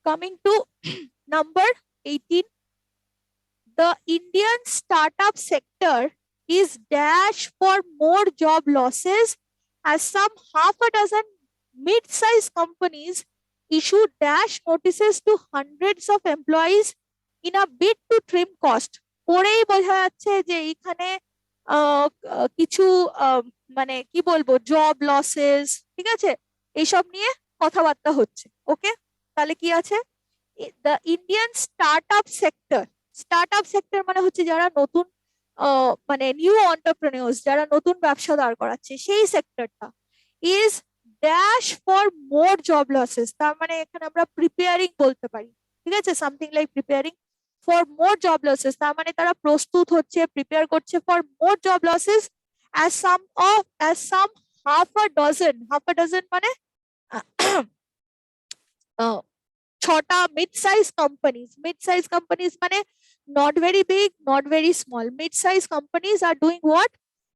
Coming to number 18, the Indian startup sector is dash for more job losses as some half a dozen mid-sized companies issue dash notices to hundreds of employees in a bid to trim cost. পরেই বোঝা যাচ্ছে যে এইখানে কিছু মানে কি বলবো job losses, ঠিক আছে, এইসব নিয়ে কথাবার্তা হচ্ছে। ওকে, তাহলে কি আছে, দ্য ইন্ডিয়ান স্টার্টআপ সেক্টর মানে হচ্ছে যারা নতুন মানে নিউ অন্টারপ্রেনিউর্স, যারা নতুন ব্যবসা দাঁড় করাচ্ছে, সেই সেক্টরটা is dash for more job losses. তার মানে এখানে আমরা প্রিপেয়ারিং বলতে পারি, ঠিক আছে, something like preparing for more job losses. তার মানে তারা প্রস্তুত হচ্ছে, প্রিপেয়ার করছে for more job losses as some half a dozen মানে ছটা mid size companies মানে not very big, not very small. Mid size companies are doing what?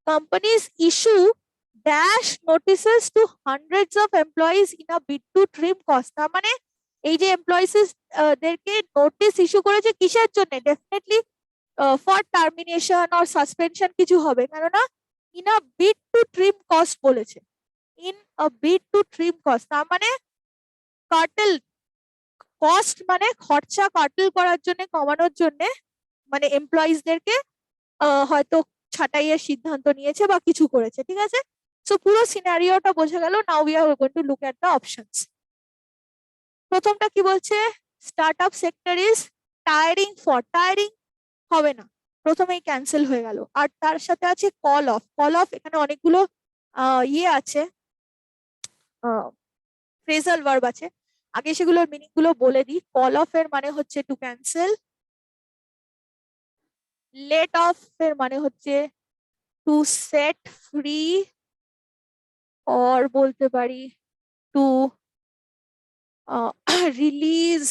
Companies issue dash notices to hundreds of employees in a bid to trim cost. তার মানে এই যে employees দেরকে notice issue করেছে কিসের জন্য? Definitely for termination or suspension কিছু হবে, কেননা in a bid to trim cost বলেছে। In a bid to trim cost তার মানে কার্টেল কস্ট মানে খরচা কার্টেল করার জন্য, কমানোর জন্য, মানে এমপ্লয়িজদেরকে হয়তো ছাঁটাইয়ের সিদ্ধান্ত নিয়েছে বা কিছু করেছে, ঠিক আছে। সো পুরো সিনারিওটা বোঝা গেল। Now we are going to look at the options. প্রথমটা কি বলছে? স্টার্টআপ সেক্টর ইজ টায়ারিং হবে না, প্রথমেই ক্যান্সেল হয়ে গেল। আর তার সাথে আছে কল অফ এখানে অনেকগুলো ইয়ে আছে, ফ্রেজাল ভার্ব আছে, আগে সেগুলোর মিনিং গুলো বলে দিই। কল অফ এর মানে হচ্ছে টু ক্যান্সেল, লেট অফ এর মানে হচ্ছে টু সেট ফ্রি, অর বলতে পারি টু রিলিজ,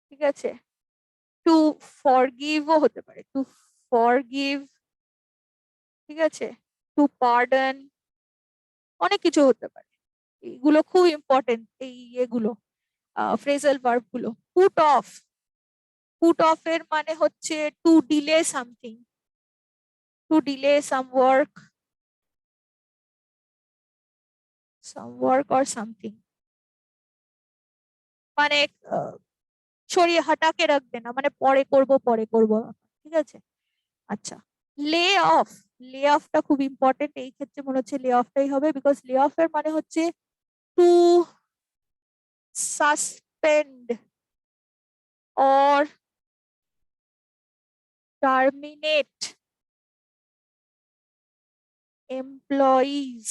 ঠিক আছে, টু ফরগিভও হতে পারে, টু ফরগিভ, ঠিক আছে, টু পার্ডন, অনেক কিছু হতে পারে। এগুলো খুব ইম্পর্টেন্ট, এই এগুলো ফ্রেজাল ভার্ব গুলো। পুট অফ এর মানে হচ্ছে two delay something, two delay some work or something, মানে সরিয়ে হাটাকে রাখবে না, মানে পরে করব, ঠিক আছে। আচ্ছা, লে অফ, লে অফটা খুব ইম্পর্টেন্ট এই ক্ষেত্রে, মনে হচ্ছে লে অফটাই হবে, বিকজ লে অফ এর মানে হচ্ছে to suspend or terminate employees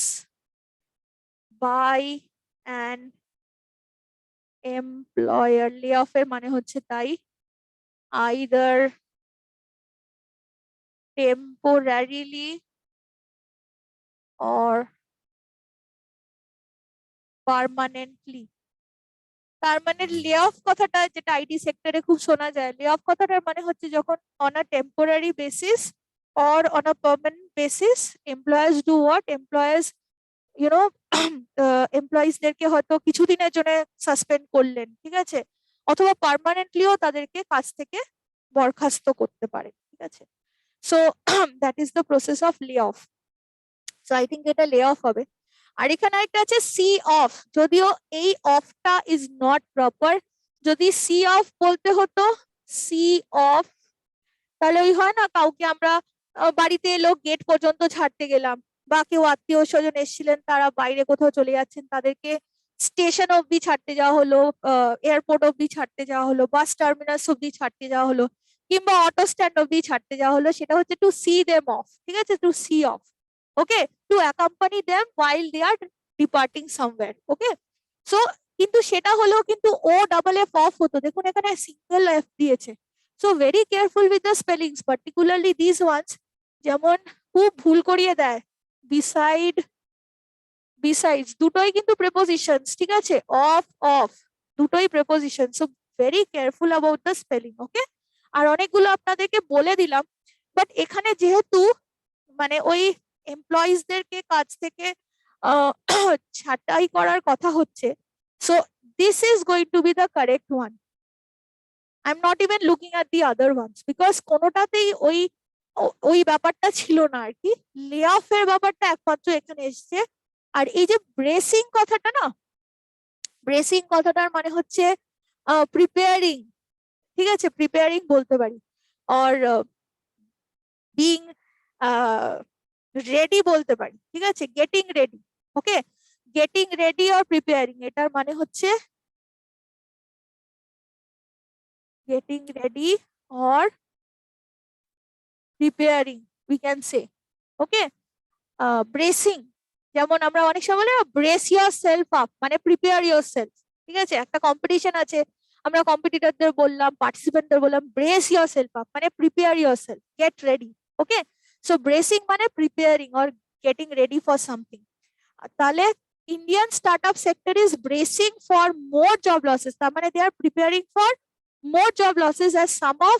by an employer. Lay off এর মানে হচ্ছে তাই, আইদার টেম্পোরারিলি অর পার্মানেন্টলি। তার মানে লে অফ কথাটা যেটা আইটি সেক্টরে খুব শোনা যায়, লে অফ কথাটার মানে হচ্ছে যখন on a temporary basis or on a permanent basis employers do what, employers you know এমপ্লয়িজদেরকে হয়তো কিছুদিনের জন্য সাসপেন্ড করলেন, ঠিক আছে, অথবা পার্মানেন্টলিও তাদেরকে কাজ থেকে বরখাস্ত করতে পারে, ঠিক আছে। So that is the process of লে অফ। সো আই থিঙ্ক এটা লে অফ হবে। আর এখানে একটা আছে সি অফ, যদিও এই অফটা ইজ নট প্রপার। যদি সি অফ বলতে হতো, সি অফ, তাহলে ওই হয় না, কাউকে আমরা বাড়িতে এলো গেট পর্যন্ত ছাড়তে গেলাম, বা কেউ আত্মীয় স্বজন এসেছিলেন তারা বাইরে কোথাও চলে যাচ্ছেন, তাদেরকে স্টেশন অব্দি ছাড়তে যাওয়া হলো, এয়ারপোর্ট অব্দি ছাড়তে যাওয়া হলো, বাস টার্মিনাস অব্দি ছাড়তে যাওয়া হলো, কিংবা অটো স্ট্যান্ড অব্দি ছাড়তে যাওয়া হলো, সেটা হচ্ছে টু সি দেম অফ, ঠিক আছে, to see off. Okay, to accompany them while they are departing somewhere. Okay, so কিন্তু সেটা হলেও কিন্তু ও ডাবল এফ অফ হতো, দেখুন এখানে সিঙ্গেল এফ দিয়েছে। So very careful with the spellings, particularly this ones. যেমন খুব ভুল করিয়ে দেয়, বিসাইড, বিসাইডস দুটোই কিন্তু প্রেপোজিশনস, ঠিক আছে, অফ অফ দুটোই preposition. So very careful about the spelling. Okay, আর অনেকগুলো আপনাদেরকে বলে দিলাম, বাট এখানে যেহেতু মানে ওই এমপ্লয়িজদেরকে কাজ থেকে ছাঁটাই করার কথা হচ্ছে, so this is going to be the correct one. I'm not even looking at the other ones because কোনোটাতেই ওই ব্যাপারটা ছিল না আর কি, লে অফের ব্যাপারটা একমাত্র এখানে এসছে। আর এই যে ব্রেসিং কথাটা না, ব্রেসিং কথাটার মানে হচ্ছে প্রিপেয়ারিং, ঠিক আছে, প্রিপেয়ারিং বলতে পারি, আর বিং রেডি বলতে পারি, ঠিক আছে, getting ready. Okay, getting ready are preparing এটার মানে হচ্ছে getting ready or preparing we can say. Okay, bracing যেমন আমরা অনেক সময় বলি ব্রেস ইয়োর সেলফ আপ, মানে প্রিপেয়ার ইয়োর সেলফ, ঠিক আছে, একটা কম্পিটিশন আছে, আমরা কম্পিটিটরদের বললাম, পার্টিসিপেন্টদের বললাম ব্রেস ইয়োর সেলফ আপ, মানে prepare yourself, get ready. Okay, so bracing মানে preparing or getting ready for something. তাহলে Indian startup sector is bracing for more job losses, তার মানে they are preparing for more job losses as some of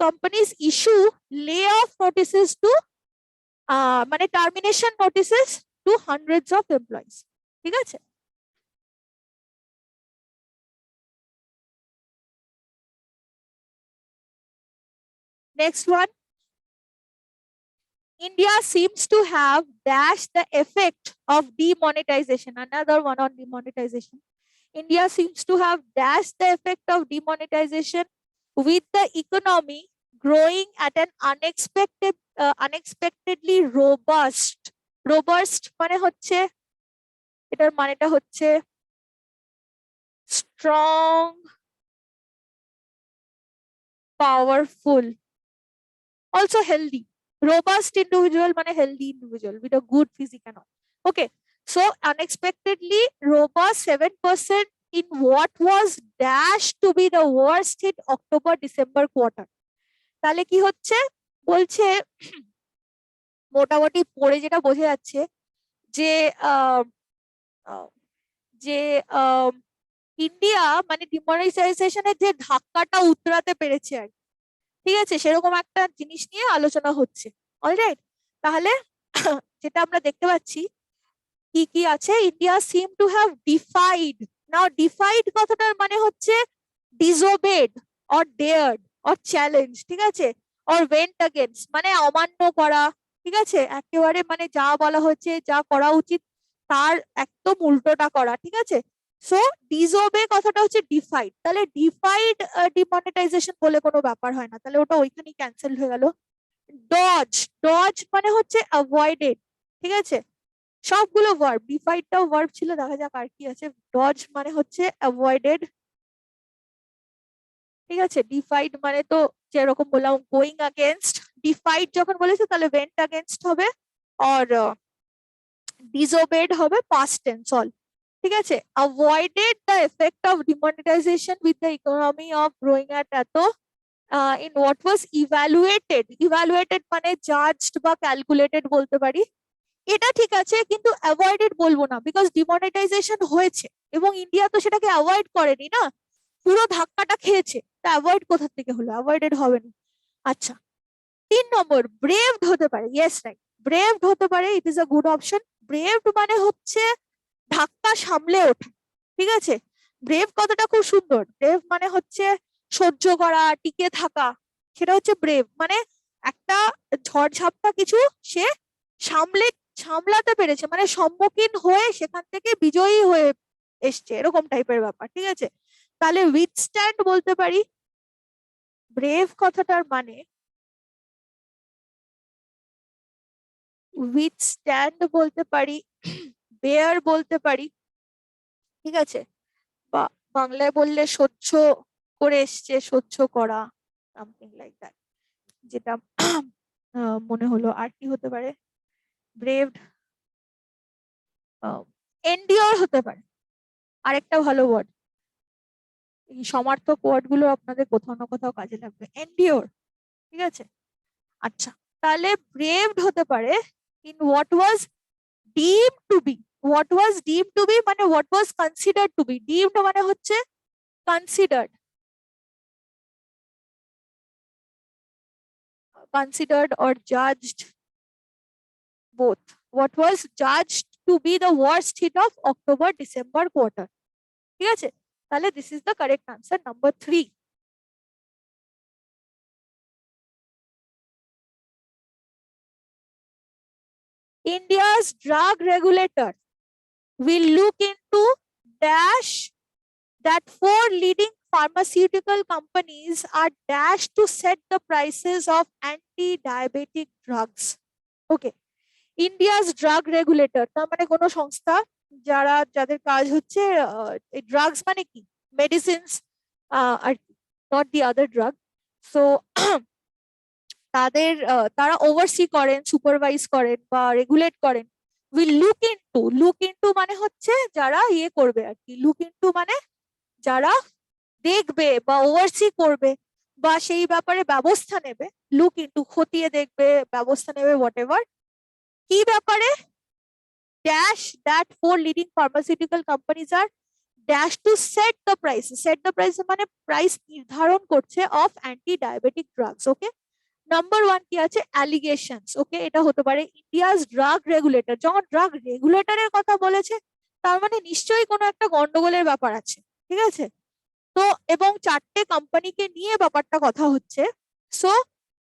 companies issue layoff notices to মানে termination notices to hundreds of employees, ঠিক আছে। Next one, India seems to have dashed the effect of demonetization. Another one on demonetization. India seems to have dashed the effect of demonetization with the economy growing at an unexpectedly robust মানে হচ্ছে, এটার মানেটা হচ্ছে strong, powerful, also healthy. Robust individual মানে healthy individual with a good physique and all. Okay, so unexpectedly robust 7% in what was dashed to be the worst in October-December quarter. তাহলে কি হচ্ছে, বলছে মোটামুটি পড়ে যেটা বোঝা যাচ্ছে যে যে ইন্ডিয়া মানে ডিমনিটাইজেশনের যে ধাক্কাটা উতরাতে পেরেছে আর, ঠিক আছে, সেরকম একটা জিনিস নিয়ে আলোচনা হচ্ছে। অলরাইট, তাহলে যেটা আমরা দেখতে পাচ্ছি কি কি আছে, India seem to have defied. Now defied কথাটার মানে হচ্ছে ডিসোবেড অর ডেয়ার্ড অর চ্যালেঞ্জ, ঠিক আছে, অর ওয়েন্ট अगेंस्ट মানে অমান্য করা, ঠিক আছে, একেবারে মানে যা বলা হচ্ছে, যা করা উচিত তার একদম উল্টোটা করা, ঠিক আছে। সো ডিসোবে কথাটা হচ্ছে ডিফাইড, তাহলে ডিফাইড ডিমনিটাইজেশন বলে কোনো ব্যাপার হয় না, তাহলে ওটা ওইখানেই ক্যান্সেল হয়ে গেল। ডজ, ডজ মানে হচ্ছে অ্যাভয়েডেড, ঠিক আছে, সবগুলো ভার্ব, ডিফাইডটাও ভার্ব ছিল, দেখা যাক আর কি আছে। ডজ মানে হচ্ছে অ্যাভয়েডেড, ঠিক আছে, ডিফাইড মানে তো যেরকম বললাম গোয়িং अगेंस्ट, ডিফাইড যখন বলেছে তাহলে ওয়েন্ট अगेंस्ट হবে, আর ডিসওবেড হবে পাস্ট টেন্স অল, ঠিক আছে। Avoided the effect of demonetisation with the economy of growing at এত in what was evaluated মানে জাজড বা ক্যালকুলেটেড বলতে পারি, এটা ঠিক আছে, কিন্তু অ্যাভয়েডেড বলবো না, বিকজ ডিমনিটাইজেশন হয়েছে এবং ইন্ডিয়া তো সেটাকে অ্যাভয়েড করেনি না, পুরো ধাক্কাটা খেয়েছে, তা অ্যাভয়েড কোথা থেকে হলো, অ্যাভয়েডেড হবে না। আচ্ছা, 3 নম্বর ব্রেভড হতে পারে, ইয়েস রাইট, ব্রেভড হতে পারে, it is a good option. Braved মানে হচ্ছে ধাক্কা সামলে ওঠা, ঠিক আছে, ব্রেভ কথাটা খুব সুন্দর, ব্রেভ মানে হচ্ছে সহ্য করা, টিকে থাকা, সেটা হচ্ছে ব্রেভ, মানে একটা ঝড়ঝাপটা কিছু সে সামলাতে পেরেছে, মানে সম্মুখীন হয়ে সেখান থেকে বিজয়ী হয়ে এসছে, এরকম টাইপের ব্যাপার, ঠিক আছে। তাহলে উইথস্ট্যান্ড বলতে পারি, ব্রেভ কথাটার মানে উইথস্ট্যান্ড বলতে পারি, বেয়ার বলতে পারি, ঠিক আছে, বা বাংলায় বললে সহ্য করে এসছে, সহ্য করা, সামথিং লাইক দ্যাট, যেটা মনে হলো। আর কি হতে পারে, ব্রেভড, এন্ডিওর হতে পারে, আরেকটা ভালো ওয়ার্ড, এই সমার্থক ওয়ার্ড গুলো আপনাদের কোথাও না কোথাও কাজে লাগবে, এন্ডিওর, ঠিক আছে। আচ্ছা, তাহলে ব্রেভড হতে পারে in what was deemed to be, what was deemed to be মানে what was considered to be, deemed মানে হচ্ছে considered, considered or judged, both, what was judged to be the worst hit of October December quarter. ঠিক আছে, তাহলে this is the correct answer number 3. India's drug regulator will look into dash that 4 leading pharmaceutical companies are dashed to set the prices of anti-diabetic drugs. Okay, India's drug regulator তার মানে কোনো সংস্থা যাদের কাজ হচ্ছে ড্রাগস মানে কি medicines are not the other drug, so তারা ওভারসি করেন, সুপারভাইজ করেন বা রেগুলেট করেন। উইল লুক ইনটু মানে হচ্ছে যারা ইয়ে করবে আর কি, লুক ইনটু মানে যারা দেখবে বা ওভারসি করবে বা সেই ব্যাপারে ব্যবস্থা নেবে। লুক ইনটু খতিয়ে দেখবে, ব্যবস্থা নেবে, হোয়াটএভার। কি ব্যাপারে? Dash that 4 leading pharmaceutical companies are dash to set the price. Set the price মানে প্রাইস নির্ধারণ করছে of anti diabetic drugs. Okay, number 1 কি আছে? অ্যালিগেশনস। ওকে, এটা হতে পারে ইন্ডিয়াস ড্রাগ রেগুলেটর। যখন ড্রাগ রেগুলেটরের কথা বলেছে তার মানে নিশ্চয়ই কোনো একটা গন্ডগোলের ব্যাপার আছে, ঠিক আছে? তো এবং 4টে কোম্পানিকে নিয়ে ব্যাপারটা কথা হচ্ছে। So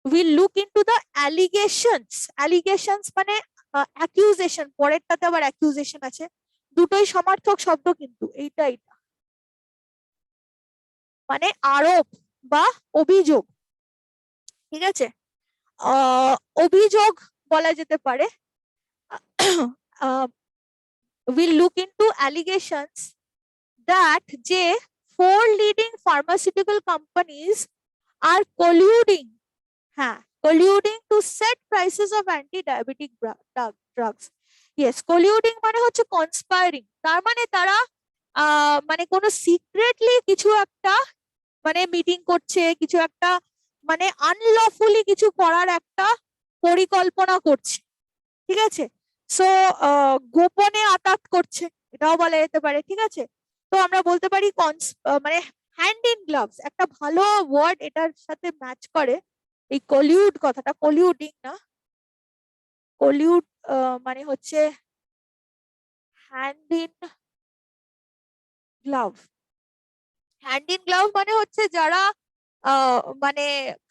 will look into the allegations. Allegations মানে অ্যাকিউজেশন, পরেরটাতে আবার অ্যাকিউজেশন আছে, দুটোই সমার্থক শব্দ কিন্তু এইটা মানে আরোপ বা অভিযোগ, ঠিক আছে? অভিযোগ বলা যেতে পারে। Will look into allegations that যে 4 leading pharmaceutical companies are colluding, হ্যাঁ, colluding to set prices of anti diabetic drugs. Yes, colluding মানে হচ্ছে কনস্পায়ারিং, তার মানে তারা মানে কোনো সিক্রেটলি কিছু একটা মানে মিটিং করছে, কিছু একটা মানে আনলফুলি কিছু করার একটা পরিকল্পনা করছে, ঠিক আছে? সো গোপনে আতাত করছে, এটাও বলা যেতে পারে, ঠিক আছে? তো আমরা বলতে পারি মানে হ্যান্ড ইন গ্লাভস একটা ভালো ওয়ার্ড এটার সাথে ম্যাচ করে। এই কলিউড কথাটা, কলিউডিং না, কলিউড মানে হচ্ছে hand in glove. Hand in glove মানে হচ্ছে যারা মানে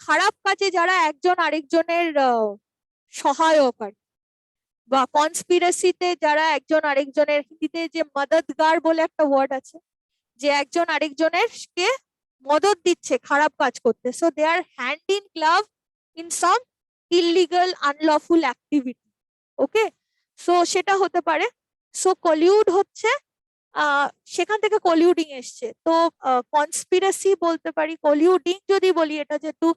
খারাপ কাজে যারা একজন আরেকজনের সহায়ক আর, বা কনস্পিরেসিতে যারা একজন আরেকজনের, হিন্দিতে যে মদদগার বলে একটা ওয়ার্ড আছে, যে একজন আরেকজনের কে মদত দিচ্ছে খারাপ কাজ করতে। So they are hand in glove in some illegal unlawful activity. Okay, so সেটা হতে পারে। সো কলিউড হচ্ছে সেখান থেকে কলিউডিং এসছে, তো কনস্পিরেসি বলতে পারি। কলিউডিং যদি বলি এটা যেহেতু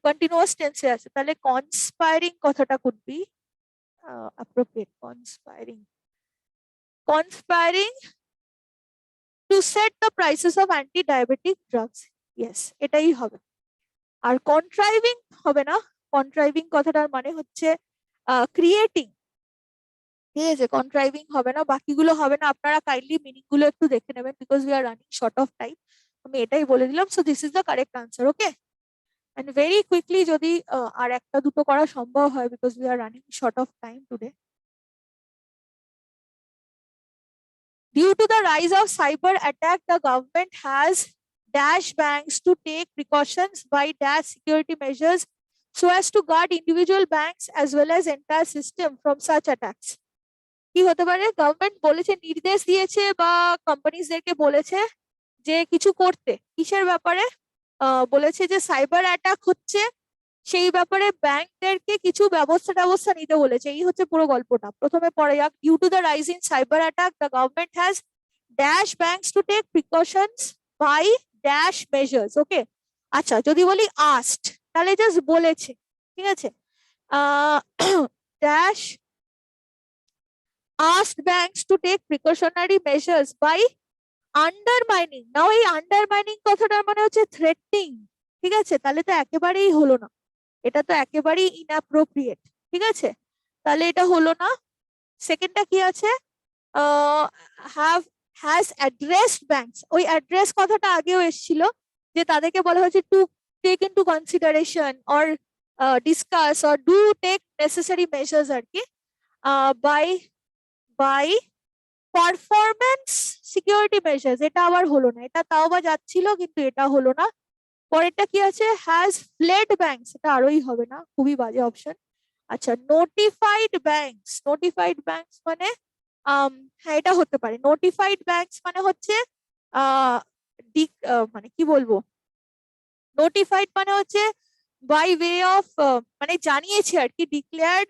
কন্টিনিউয়াস টেন্সে আছে, তাহলে কনস্পায়ারিং কথাটা could be appropriate. Conspiring to set the prices of anti-diabetic drugs. Yes, এটাই হবে। আর কন্ট্রাইভিং হবে না, কন্ট্রাইভিং কথাটার মানে হচ্ছে ক্রিয়েটিং, ঠিক আছে? কন্ট্রাইভিং হবে না, বাকিগুলো হবে না। আপনারা কাইন্ডলি মিনিং গুলো একটু দেখে নেবেন, because we are running short of time. আমি এটাই বলে দিলাম। So this is the correct answer. Okay, and very quickly যদি আর একটা দুটো করা সম্ভব হয়, because we are running short of time today. Due to the rise of cyber attack, the government has dash banks to take precautions by dash security measures so as to guard individual banks as well as entire system from such attacks. কি হতে পারে? Government বলেছে, নির্দেশ দিয়েছে বা কোম্পানিজদেরকে বলেছে যে কিছু করতে, কিসের ব্যাপারে? বলেছে যে সাইবার অ্যাটাক হচ্ছে, সেই ব্যাপারে ব্যাংকদেরকে কিছু ব্যবস্থা নিতে বলেছে। এই হচ্ছে পুরো গল্পটা। প্রথমে পড়ে যাক। Due to the rise in cyber attack, the government has dash banks to take precautions by dash measures. Okay, আচ্ছা, যদি বলি আস্ট তাহলে জাস্ট বলেছে, ঠিক আছে? Dash asked banks to take precautionary measures by undermining. Now এই undermining কথাটার মানে হচ্ছে থ্রেটনিং, ঠিক আছে? তাহলে তো একেবারেই হলো না, এটা তো একেবারেই ইনঅ্যাপ্রোপ্রিয়েট, ঠিক আছে? তাহলে এটা হলো না। সেকেন্ডটা কি আছে? Has addressed banks. ওই অ্যাড্রেস কথাটা আগেও এসেছিল, যে তাদেরকে বলা হয়েছে to take into consideration or discuss or do take necessary measures আর কি। By by performance security measures, এটা আবার হলো না, এটা তাও বা যাচ্ছিল কিন্তু এটা হলো না। পরেরটা কি আছে, হ্যাজ ফ্লেড ব্যাংকস, এটা আরোই হবে না, খুবই বাজে অপশন। আচ্ছা, নোটিফাইড ব্যাংকস, নোটিফাইড ব্যাংকস মানে হ্যাঁ এটা হতে পারে। নোটিফাইড ব্যাংকস মানে হচ্ছে আহ মানে কি বলবো, নোটিফাইড মানে হচ্ছে বাই ওয়ে অফ, মানে জানিয়েছে আর কি, ডিক্লেয়ার্ড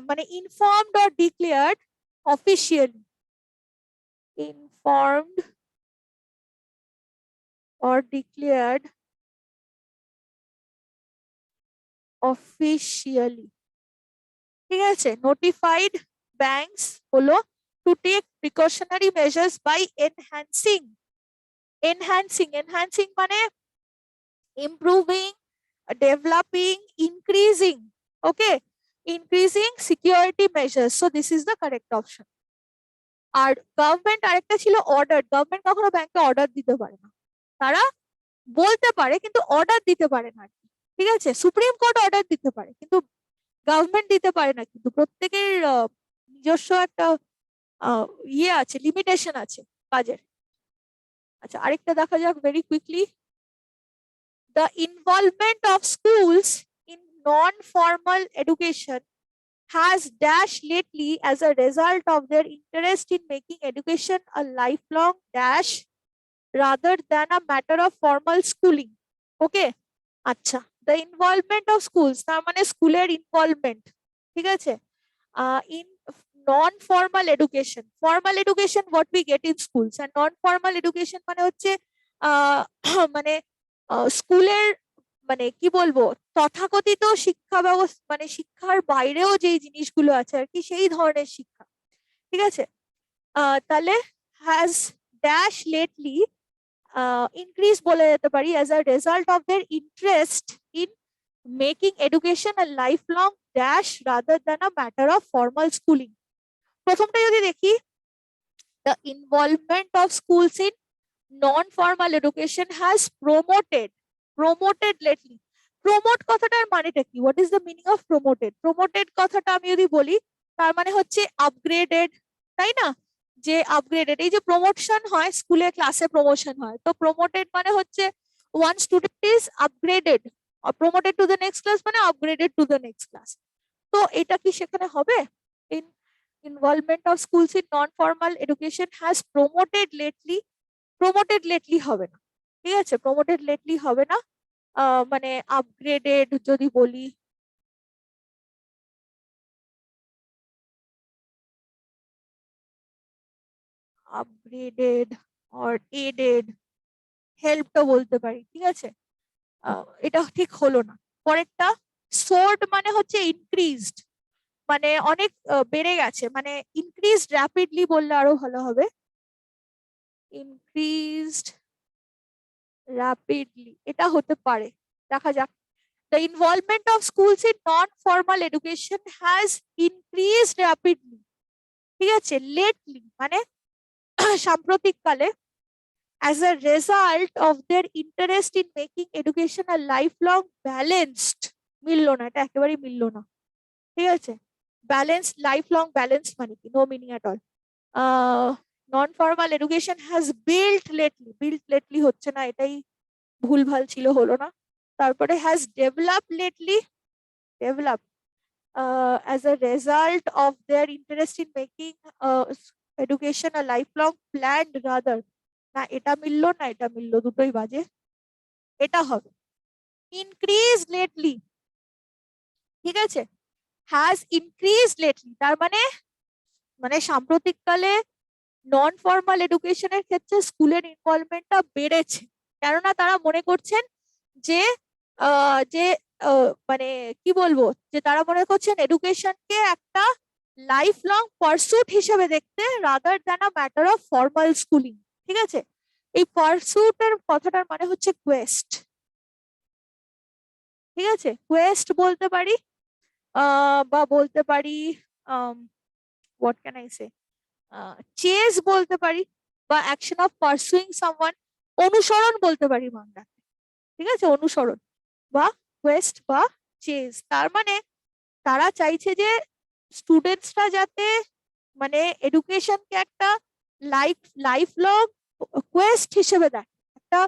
মানে informed or declared officially, informed or declared officially, ঠিক আছে। নোটিফাইড ব্যাংকস হলো to take precautionary measures by enhancing, enhancing মানে improving, developing, increasing, okay, increasing security measures, so this is the correct option. আর government আরেকটা ছিল order, government কখনো ব্যাংকে order দিতে পারে না, তারা বলতে পারে কিন্তু অর্ডার দিতে পারে না, ঠিক আছে। সুপ্রিম কোর্ট অর্ডার দিতে পারে কিন্তু গভর্নমেন্ট দিতে পারে না, কিন্তু প্রত্যেকের নিজস্ব একটা ইয়ে আছে, লিমিটেশন আছে কাজের। আচ্ছা, আরেকটা দেখা যাক very quickly. The involvement of schools in non formal education has dash lately as a result of their interest in making education a lifelong dash rather than a matter of formal schooling. Okay, আচ্ছা, the involvement of schools তার মানে স্কুলের involvement, ঠিক আছে, in non-formal education. Formal education what we get in schools, and non-formal education মানে হচ্ছে মানে স্কুলের মানে কি বলবো, তথাকথিত শিক্ষা ব্যবস্থা, মানে শিক্ষার বাইরেও যেই জিনিসগুলো আছে আর কি, সেই ধরনের শিক্ষা, ঠিক আছে। তাহলে হ্যাজ ড্যাশ লেটলি ইনক্রিজ বলে যেতে পারি as a result of their interest in making education a life long dash rather than a matter of formal schooling. প্রথমটা যদি দেখি, the involvement of schools in non-formal education has promoted lately. Promote কথাটার মানেটা কি, what is the meaning of promoted? Promoted কথাটা আমি যদি বলি, তার মানে হচ্ছে আপগ্রেডেড, তাই না? যে আপগ্রেডেড, এই যে প্রমোশন হয় স্কুলে, ক্লাসে প্রমোশন হয়, তো প্রমোটেড মানে হচ্ছে one student is upgraded, promoted to the next class মানে upgraded to the next class. তো এটা কি সেখানে হবে? In involvement of schools in non-formal education has promoted lately হবে না, ঠিক আছে, promoted lately হবে না, মানে আপগ্রেডেড যদি বলি, আপগ্রেডেড অর এডেড, হেল্পটা বলতে পারি, ঠিক আছে। এটা ঠিক হলো না। পরেরটা, সোর্ড মানে হচ্ছে ইনক্রিজড, মানে অনেক বেড়ে গেছে, মানে ইনক্রিজড র্যাপিডলি বললে আরো ভালো হবে, ইনক্রিজড র্যাপিডলি, এটা হতে পারে, দেখা যাক। The involvement of schools in non-formal education has increased rapidly, ঠিক আছে, lately মানে সাম্প্রতিককালে, as a result of their interest in making education a lifelong balanced, মিললো না, এটা একেবারেই মিললো না, ঠিক আছে। ব্যালেন্স, লাইফলং ব্যালেন্স মানে কি, no meaning at all. non-formal education has built lately হচ্ছে না, এটাই ভুলভাল ছিল, হলো না। তারপরে has developed as a result of their interest in making education a lifelong planned rather, না এটা মিললো না, এটা মিললো, দুটোই বাজে, এটা হবে ইনক্রিজ লেটলি, ঠিক আছে। হ্যাজ ইনক্রিজ লেটলি তার মানে মানে সাম্প্রতিককালে নন ফর্মাল এডুকেশনের ক্ষেত্রে স্কুলের ইনভলভমেন্টটা বেড়েছে, কেননা তারা মনে করছেন যে যে মানে কি বলবো, যে তারা মনে করছেন এডুকেশনকে একটা লাইফ লং পারসুট হিসেবে দেখতে, rather than a matter of formal schooling, ঠিক আছে। এই পারসুটের কথাটার মানে হচ্ছে কোয়েস্ট, ঠিক আছে, কোয়েস্ট বলতে পারি, বা বলতে পারি what can I say, chase বলতে পারি, বা অ্যাকশন অফ পারসুইং সামওয়ান, অনুসরণ বলতে পারি বাংলাতে, ঠিক আছে, অনুসরণ বা কোয়েস্ট বা চেজ। তার মানে তারা চাইছে যে স্টুডেন্টসরা যাতে মানে এডুকেশনকে একটা লাইফ লং কোয়েস্ট হিসেবে দেয়, একটা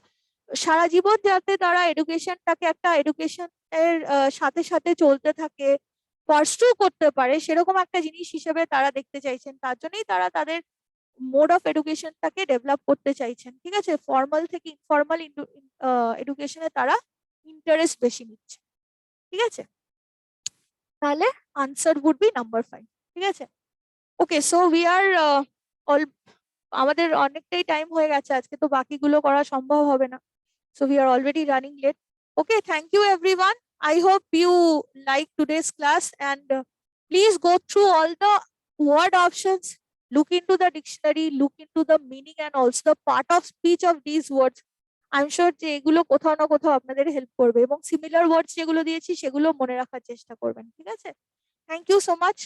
সারা জীবন যাতে তারা এডুকেশনটাকে একটা এডুকেশন এর সাথে সাথে চলতে থাকে, পার্সু করতে পারে, সেরকম একটা জিনিস হিসেবে তারা দেখতে চাইছেন। তার জন্যই তারা তাদের মোড অফ এডুকেশনটাকে ডেভেলপ করতে চাইছেন। ঠিক আছে, ফর্মাল থেকে ইনফর্মাল এডুকেশনে তারা ইন্টারেস্ট বেশি নিচ্ছে। ঠিক আছে, তাহলে আনসার উড বি নাম্বার 5। ঠিক আছে, ওকে, সো উই আর অল, আমাদের অনেকটাই টাইম হয়ে গেছে, আজকে তো বাকিগুলো করা সম্ভব হবে না। So we are already running late. Okay, thank you everyone. I hope you like today's class, and please go through all the word options, look into the dictionary, look into the meaning and also the part of speech of these words. I'm sure যে এগুলো কোথাও না কোথাও আপনাদের help করবে, এবং similar ওয়ার্ডস যেগুলো দিয়েছি সেগুলো মনে রাখার চেষ্টা করবেন। ঠিক আছে, থ্যাংক ইউ সো মাচ।